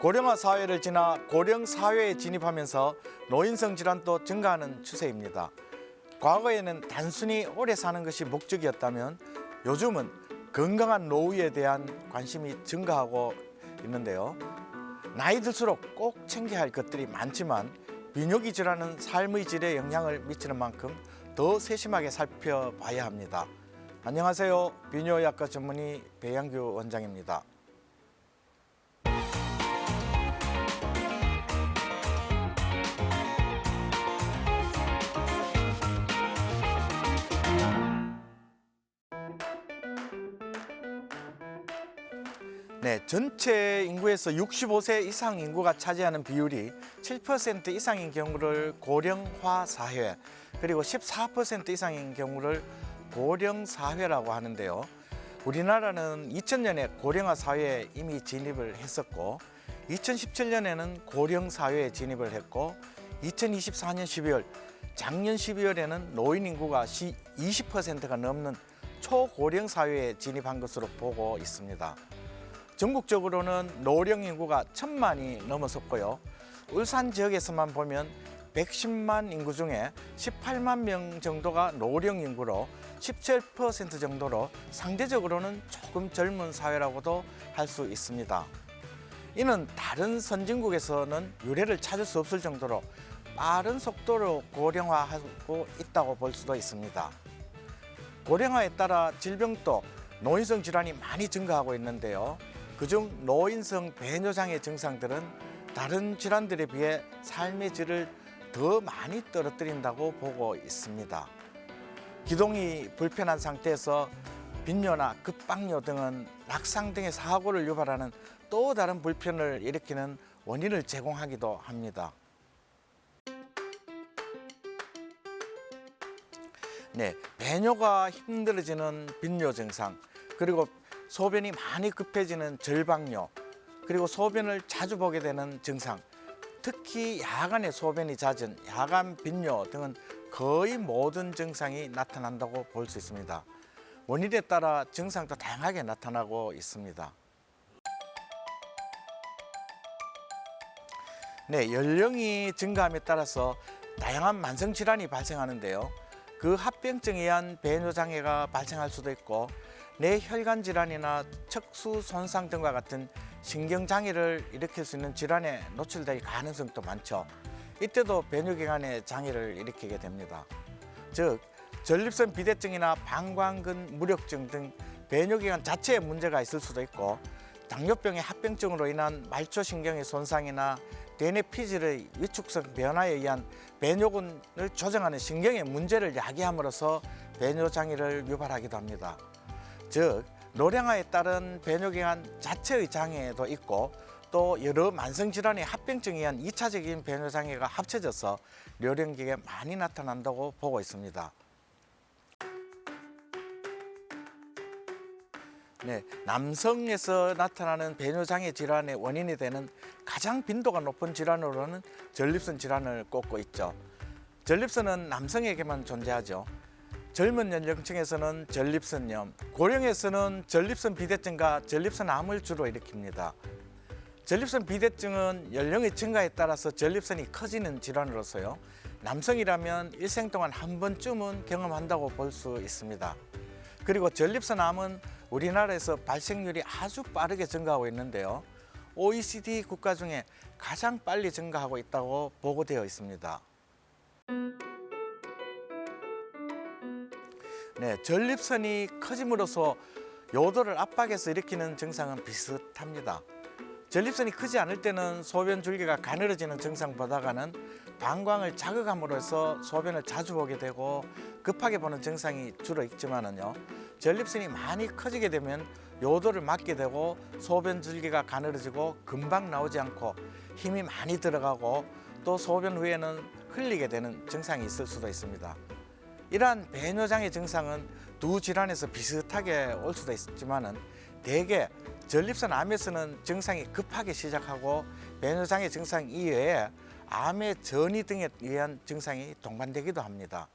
고령화 사회를 지나 고령 사회에 진입하면서 노인성 질환도 증가하는 추세입니다. 과거에는 단순히 오래 사는 것이 목적이었다면 요즘은 건강한 노후에 대한 관심이 증가하고 있는데요. 나이 들수록 꼭 챙겨야 할 것들이 많지만 비뇨기 질환은 삶의 질에 영향을 미치는 만큼 더 세심하게 살펴봐야 합니다. 안녕하세요. 비뇨의학과 전문의 배양규 원장입니다. 네, 전체 인구에서 65세 이상 인구가 차지하는 비율이 7% 이상인 경우를 고령화 사회, 그리고 14% 이상인 경우를 고령 사회라고 하는데요. 우리나라는 2000년에 고령화 사회에 이미 진입을 했었고 2017년에는 고령 사회에 진입을 했고 2024년 12월, 작년 12월에는 노인 인구가 20%가 넘는 초고령 사회에 진입한 것으로 보고 있습니다. 전국적으로는 노령 인구가 1000만이 넘어섰고요. 울산 지역에서만 보면 110만 인구 중에 18만 명 정도가 노령 인구로 17% 정도로 상대적으로는 조금 젊은 사회라고도 할 수 있습니다. 이는 다른 선진국에서는 유례를 찾을 수 없을 정도로 빠른 속도로 고령화하고 있다고 볼 수도 있습니다. 고령화에 따라 질병도 노인성 질환이 많이 증가하고 있는데요. 그중 노인성 배뇨장애 증상들은 다른 질환들에 비해 삶의 질을 더 많이 떨어뜨린다고 보고 있습니다. 기동이 불편한 상태에서 빈뇨나 급박뇨 등은 낙상 등의 사고를 유발하는 또 다른 불편을 일으키는 원인을 제공하기도 합니다. 네, 배뇨가 힘들어지는 빈뇨 증상, 그리고 소변이 많이 급해지는 절박뇨, 그리고 소변을 자주 보게 되는 증상, 특히 야간에 소변이 잦은 야간 빈뇨 등은 거의 모든 증상이 나타난다고 볼 수 있습니다. 원인에 따라 증상도 다양하게 나타나고 있습니다. 네, 연령이 증가함에 따라서 다양한 만성 질환이 발생하는데요. 그 합병증에 의한 배뇨장애가 발생할 수도 있고 뇌혈관 질환이나 척수 손상 등과 같은 신경장애를 일으킬 수 있는 질환에 노출될 가능성도 많죠. 이때도 배뇨기관에 장애를 일으키게 됩니다. 즉, 전립선 비대증이나 방광근 무력증 등 배뇨기관 자체에 문제가 있을 수도 있고 당뇨병의 합병증으로 인한 말초신경의 손상이나 대뇌 피질의 위축성 변화에 의한 배뇨근을 조정하는 신경의 문제를 야기함으로써 배뇨장애를 유발하기도 합니다. 즉, 노령화에 따른 배뇨기관 자체의 장애도 있고 또 여러 만성질환의 합병증에 의한 2차적인 배뇨장애가 합쳐져서 뇌령기에 많이 나타난다고 보고 있습니다. 네, 남성에서 나타나는 배뇨장애 질환의 원인이 되는 가장 빈도가 높은 질환으로는 전립선 질환을 꼽고 있죠. 전립선은 남성에게만 존재하죠. 젊은 연령층에서는 전립선염, 고령에서는 전립선 비대증과 전립선암을 주로 일으킵니다. 전립선 비대증은 연령의 증가에 따라서 전립선이 커지는 질환으로서요. 남성이라면 일생 동안 한 번쯤은 경험한다고 볼 수 있습니다. 그리고 전립선암은 우리나라에서 발생률이 아주 빠르게 증가하고 있는데요. OECD 국가 중에 가장 빨리 증가하고 있다고 보고되어 있습니다. 네, 전립선이 커짐으로써 요도를 압박해서 일으키는 증상은 비슷합니다. 전립선이 크지 않을 때는 소변 줄기가 가늘어지는 증상보다는 방광을 자극함으로 해서 소변을 자주 보게 되고 급하게 보는 증상이 주로 있지만은요. 전립선이 많이 커지게 되면 요도를 막게 되고 소변 줄기가 가늘어지고 금방 나오지 않고 힘이 많이 들어가고 또 소변 후에는 흘리게 되는 증상이 있을 수도 있습니다. 이러한 배뇨장애 증상은 두 질환에서 비슷하게 올 수도 있지만은 대개 전립선 암에서는 증상이 급하게 시작하고 배뇨장애 증상 이외에 암의 전이 등에 의한 증상이 동반되기도 합니다.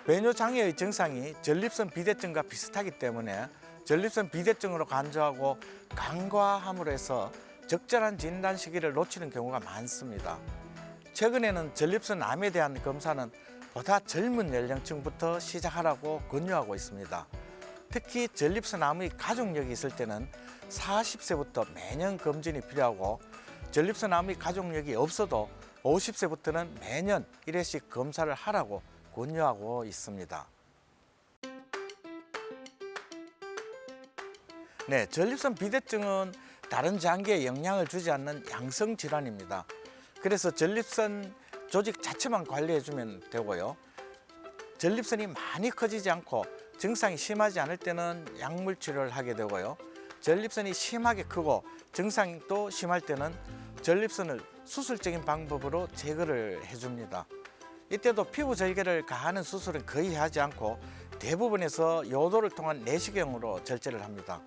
배뇨장애의 증상이 전립선 비대증과 비슷하기 때문에 전립선 비대증으로 간주하고 간과함으로 해서 적절한 진단 시기를 놓치는 경우가 많습니다. 최근에는 전립선 암에 대한 검사는 보다 젊은 연령층부터 시작하라고 권유하고 있습니다. 특히 전립선 암의 가족력이 있을 때는 40세부터 매년 검진이 필요하고 전립선 암의 가족력이 없어도 50세부터는 매년 1회씩 검사를 하라고 권유하고 있습니다. 네, 전립선 비대증은 다른 장기에 영향을 주지 않는 양성 질환입니다. 그래서 전립선 조직 자체만 관리해주면 되고요. 전립선이 많이 커지지 않고 증상이 심하지 않을 때는 약물 치료를 하게 되고요. 전립선이 심하게 크고 증상이 또 심할 때는 전립선을 수술적인 방법으로 제거를 해줍니다. 이때도 피부 절개를 가하는 수술은 거의 하지 않고 대부분에서 요도를 통한 내시경으로 절제를 합니다.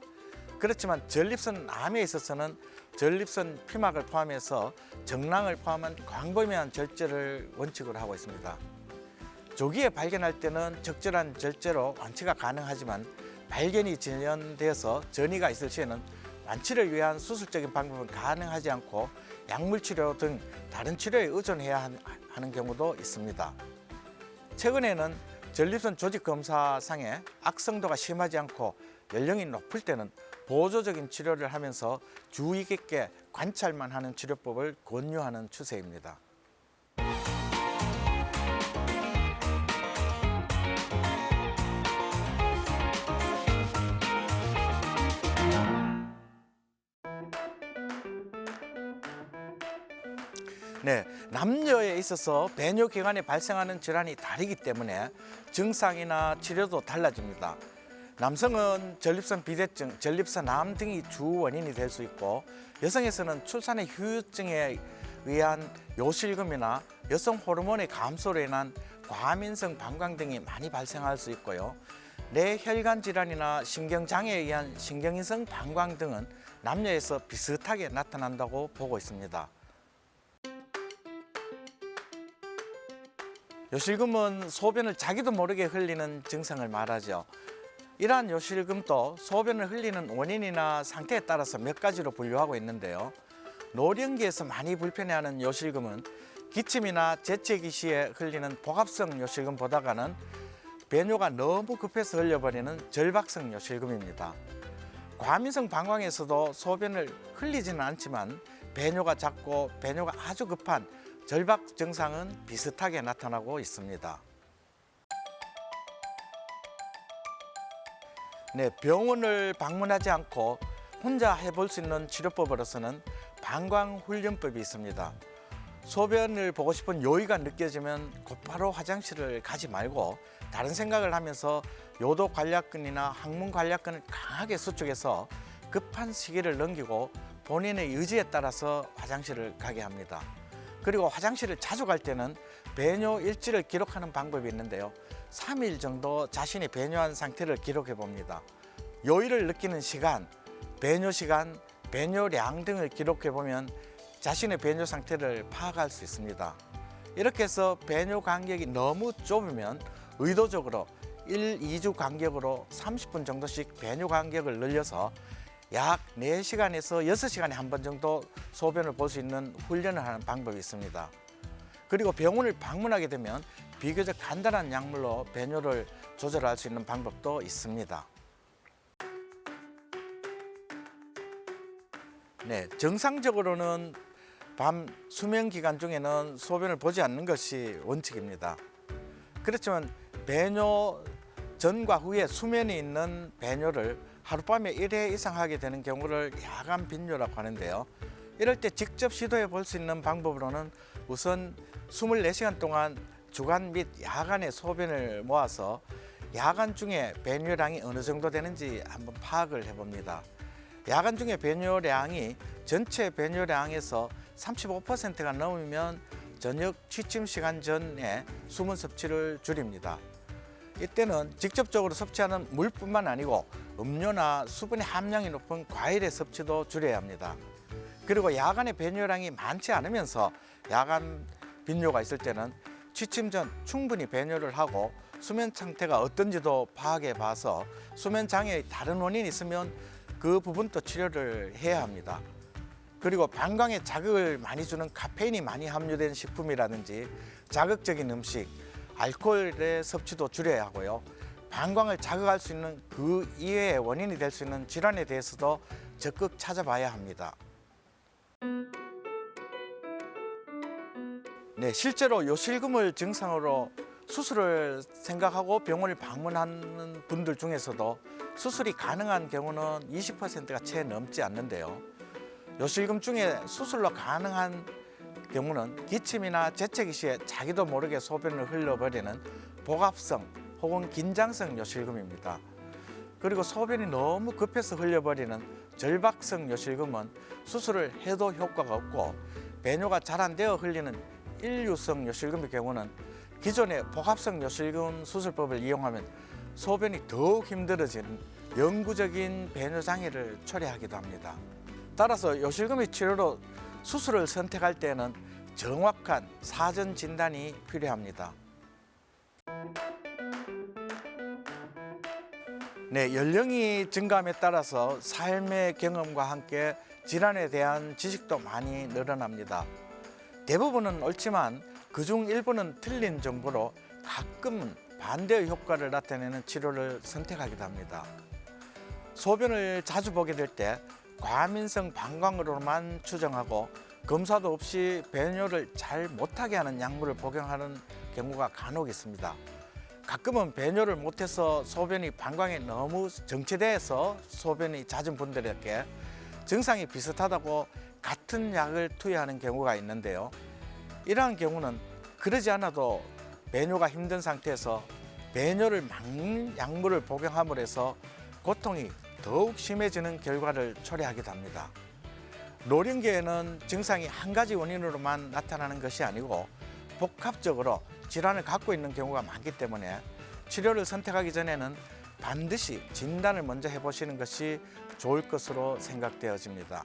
그렇지만 전립선 암에 있어서는 전립선 피막을 포함해서 정랑을 포함한 광범위한 절제를 원칙으로 하고 있습니다. 조기에 발견할 때는 적절한 절제로 완치가 가능하지만 발견이 진연되어서 전이가 있을 시에는 완치를 위한 수술적인 방법은 가능하지 않고 약물 치료 등 다른 치료에 의존해야 하는 경우도 있습니다. 최근에는 전립선 조직 검사상에 악성도가 심하지 않고 연령이 높을 때는 보조적인 치료를 하면서 주의 깊게 관찰만 하는 치료법을 권유하는 추세입니다. 네, 남녀에 있어서 배뇨기관에 발생하는 질환이 다르기 때문에 증상이나 치료도 달라집니다. 남성은 전립선 비대증, 전립선암 등이 주 원인이 될 수 있고 여성에서는 출산의 후유증에 의한 요실금이나 여성 호르몬의 감소로 인한 과민성 방광 등이 많이 발생할 수 있고요. 뇌혈관 질환이나 신경장애에 의한 신경인성 방광 등은 남녀에서 비슷하게 나타난다고 보고 있습니다. 요실금은 소변을 자기도 모르게 흘리는 증상을 말하죠. 이러한 요실금도 소변을 흘리는 원인이나 상태에 따라서 몇 가지로 분류하고 있는데요. 노령기에서 많이 불편해하는 요실금은 기침이나 재채기 시에 흘리는 복압성 요실금보다는 배뇨가 너무 급해서 흘려버리는 절박성 요실금입니다. 과민성 방광에서도 소변을 흘리지는 않지만 배뇨가 잦고 배뇨가 아주 급한 절박 증상은 비슷하게 나타나고 있습니다. 네, 병원을 방문하지 않고 혼자 해볼 수 있는 치료법으로서는 방광훈련법이 있습니다. 소변을 보고 싶은 요의가 느껴지면 곧바로 화장실을 가지 말고 다른 생각을 하면서 요도 관략근이나 항문 관략근을 강하게 수축해서 급한 시기를 넘기고 본인의 의지에 따라서 화장실을 가게 합니다. 그리고 화장실을 자주 갈 때는 배뇨 일지를 기록하는 방법이 있는데요. 3일 정도 자신이 배뇨한 상태를 기록해 봅니다. 요의를 느끼는 시간, 배뇨 시간, 배뇨량 등을 기록해 보면 자신의 배뇨 상태를 파악할 수 있습니다. 이렇게 해서 배뇨 간격이 너무 좁으면 의도적으로 1, 2주 간격으로 30분 정도씩 배뇨 간격을 늘려서 약 4시간에서 6시간에 한 번 정도 소변을 볼 수 있는 훈련을 하는 방법이 있습니다. 그리고 병원을 방문하게 되면 비교적 간단한 약물로 배뇨를 조절할 수 있는 방법도 있습니다. 네, 정상적으로는 밤 수면 기간 중에는 소변을 보지 않는 것이 원칙입니다. 그렇지만 배뇨 전과 후에 수면이 있는 배뇨를 하룻밤에 1회 이상 하게 되는 경우를 야간 빈뇨라고 하는데요. 이럴 때 직접 시도해 볼 수 있는 방법으로는 우선 24시간 동안 주간 및 야간에 소변을 모아서 야간 중에 배뇨량이 어느 정도 되는지 한번 파악을 해봅니다. 야간 중에 배뇨량이 전체 배뇨량에서 35%가 넘으면 저녁 취침 시간 전에 수분 섭취를 줄입니다. 이때는 직접적으로 섭취하는 물뿐만 아니고 음료나 수분의 함량이 높은 과일의 섭취도 줄여야 합니다. 그리고 야간에 배뇨량이 많지 않으면서 야간 빈뇨가 있을 때는 취침 전 충분히 배뇨를 하고 수면 상태가 어떤지도 파악해 봐서 수면 장애의 다른 원인이 있으면 그 부분도 치료를 해야 합니다. 그리고 방광에 자극을 많이 주는 카페인이 많이 함유된 식품이라든지 자극적인 음식, 알코올의 섭취도 줄여야 하고요. 방광을 자극할 수 있는 그 이외의 원인이 될 수 있는 질환에 대해서도 적극 찾아봐야 합니다. 네, 실제로 요실금을 증상으로 수술을 생각하고 병원을 방문하는 분들 중에서도 수술이 가능한 경우는 20%가 채 넘지 않는데요. 요실금 중에 수술로 가능한 경우는 기침이나 재채기 시에 자기도 모르게 소변을 흘려버리는 복압성 혹은 긴장성 요실금입니다. 그리고 소변이 너무 급해서 흘려버리는 절박성 요실금은 수술을 해도 효과가 없고, 배뇨가 잘 안 되어 흘리는 일류성 요실금의 경우는 기존의 복압성 요실금 수술법을 이용하면 소변이 더욱 힘들어지는 영구적인 배뇨 장애를 초래하기도 합니다. 따라서 요실금의 치료로 수술을 선택할 때는 정확한 사전 진단이 필요합니다. 네, 연령이 증가함에 따라서 삶의 경험과 함께 질환에 대한 지식도 많이 늘어납니다. 대부분은 옳지만 그중 일부는 틀린 정보로 가끔은 반대의 효과를 나타내는 치료를 선택하기도 합니다. 소변을 자주 보게 될 때 과민성 방광으로만 추정하고 검사도 없이 배뇨를 잘 못하게 하는 약물을 복용하는 경우가 간혹 있습니다. 가끔은 배뇨를 못해서 소변이 방광에 너무 정체돼서 소변이 잦은 분들에게 증상이 비슷하다고 같은 약을 투여하는 경우가 있는데요. 이러한 경우는 그러지 않아도 배뇨가 힘든 상태에서 배뇨를 막는 약물을 복용함으로 해서 고통이 더욱 심해지는 결과를 초래하기도 합니다. 노령계에는 증상이 한 가지 원인으로만 나타나는 것이 아니고 복합적으로 질환을 갖고 있는 경우가 많기 때문에 치료를 선택하기 전에는 반드시 진단을 먼저 해보시는 것이 좋을 것으로 생각되어집니다.